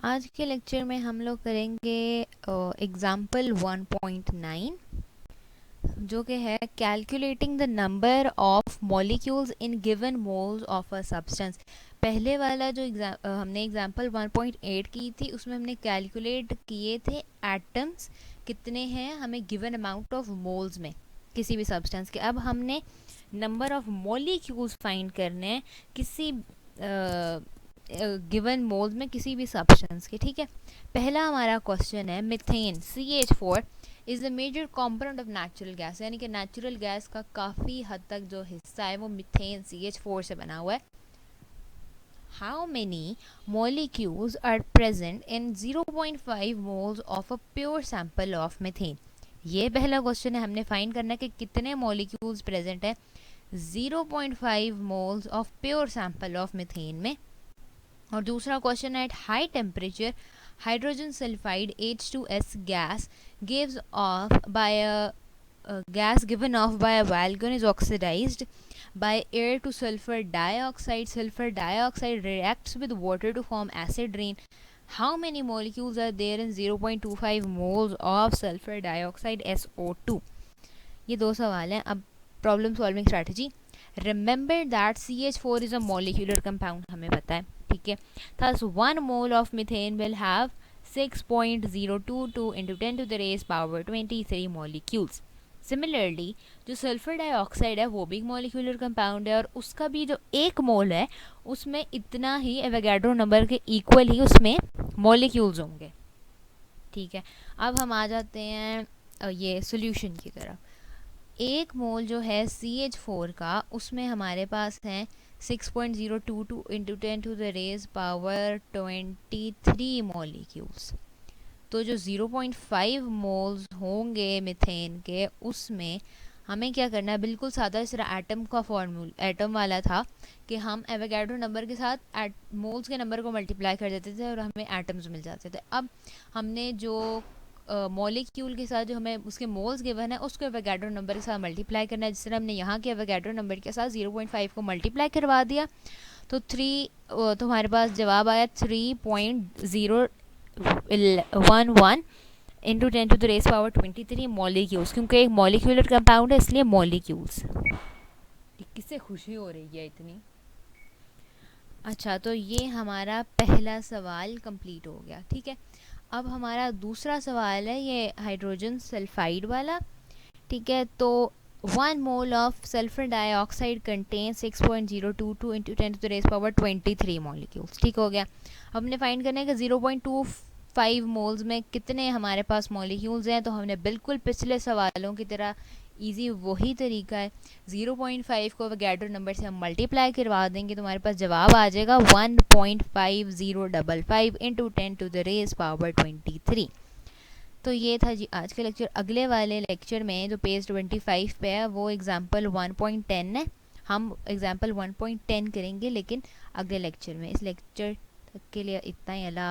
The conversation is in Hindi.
आज के लेक्चर में हम लोग करेंगे एग्जाम्पल 1.9 जो कि है calculating the number of molecules in given moles of a substance. पहले वाला जो हमने एग्जाम्पल 1.8 की थी उसमें हमने कैलकुलेट किए थे एटम्स कितने हैं हमें गिवन अमाउंट ऑफ मोल्स में किसी भी सब्सटेंस के। अब हमने नंबर ऑफ मॉलिक्यूल्स फाइंड करने हैं किसी गिवन मोल्स में किसी भी सब्सटेंस के। ठीक है, पहला हमारा क्वेश्चन है methane CH4 is the major component of natural gas, यानी कि नेचुरल गैस का काफ़ी हद तक जो हिस्सा है वो मीथेन CH4 से बना हुआ है। How many molecules are present in 0.5 moles of a pure sample of methane. ये पहला क्वेश्चन है, हमने फाइंड करना है कि कितने मॉलिक्यूल्स प्रेजेंट है 0.5 moles of pure sample of methane में। और दूसरा क्वेश्चन है at high temperature hydrogen sulphide H2S gas gives off by a gas given off by a volcano is oxidized by air to sulfur dioxide. Sulfur dioxide reacts with water to form acid rain. How many molecules are there in 0.25 moles of sulfur dioxide SO2? ये दो सवाल हैं। अब problem solving strategy. Remember that CH4 is a molecular compound, हमें पता है। ठीक है, thus 1 mole of methane will have 6.022 into 10 to the raised power 23 molecules. Similarly जो सल्फर डाइऑक्साइड है वो भी एक मॉलिक्यूलर कंपाउंड है और उसका भी जो 1 मोल है उसमें इतना ही एवोगाड्रो नंबर के इक्वल ही उसमें मॉलिक्यूल्स होंगे। ठीक है, अब हम आ जाते हैं ये सॉल्यूशन की तरफ। 1 मोल जो है CH4 का उसमें हमारे पास हैं 6.022 into 10 to the raise power 23 molecules. तो जो 0.5 मोल्स होंगे मीथेन के उसमें हमें क्या करना है, बिल्कुल सादा इस तरह एटम का फॉर्मूला एटम वाला था कि हम एवोगाड्रो नंबर के साथ मोल्स के नंबर को मल्टीप्लाई कर देते थे और हमें एटम्स मिल जाते थे। अब हमने जो मॉलिक्यूल के साथ जो हमें उसके मोल्स गिवन है उसको एवोगाड्रो नंबर के साथ मल्टीप्लाई करना है। जिस तरह हमने यहाँ के एवोगाड्रो नंबर के साथ 0.5 को मल्टीप्लाई करवा दिया तो तो हमारे पास जवाब आया 3.011 into 10 to the raise power 23 molecules. क्योंकि एक मॉलिक्यूलर कंपाउंड है इसलिए मॉलिक्यूल्स। किससे खुशी हो रही है इतनी? अच्छा, तो ये हमारा पहला सवाल कंप्लीट हो गया। ठीक है, अब हमारा दूसरा सवाल है ये हाइड्रोजन सल्फाइड वाला। ठीक है, तो 1 mole of sulphur dioxide contain 6.022 into 10 to the raise power 23 molecules. ठीक हो गया, हमने फाइंड करना है कि 0.25 मोल्स में कितने हमारे पास मॉलिक्यूल्स हैं। तो हमने बिल्कुल पिछले सवालों की तरह इजी वही तरीका है, 0.5 को एवोगाड्रो नंबर से हम मल्टीप्लाई करवा देंगे तो हमारे पास जवाब आ जाएगा 1.5055 into 10 to the raise power 23। तो ये था जी आज का लेक्चर। अगले वाले लेक्चर में जो पेज 25 पे है वो एग्जाम्पल 1.10 है। हम एग्जाम्पल 1.10 करेंगे लेकिन अगले लेक्चर में। इस लेक्चर के लिए इतना ही। अल्लाह।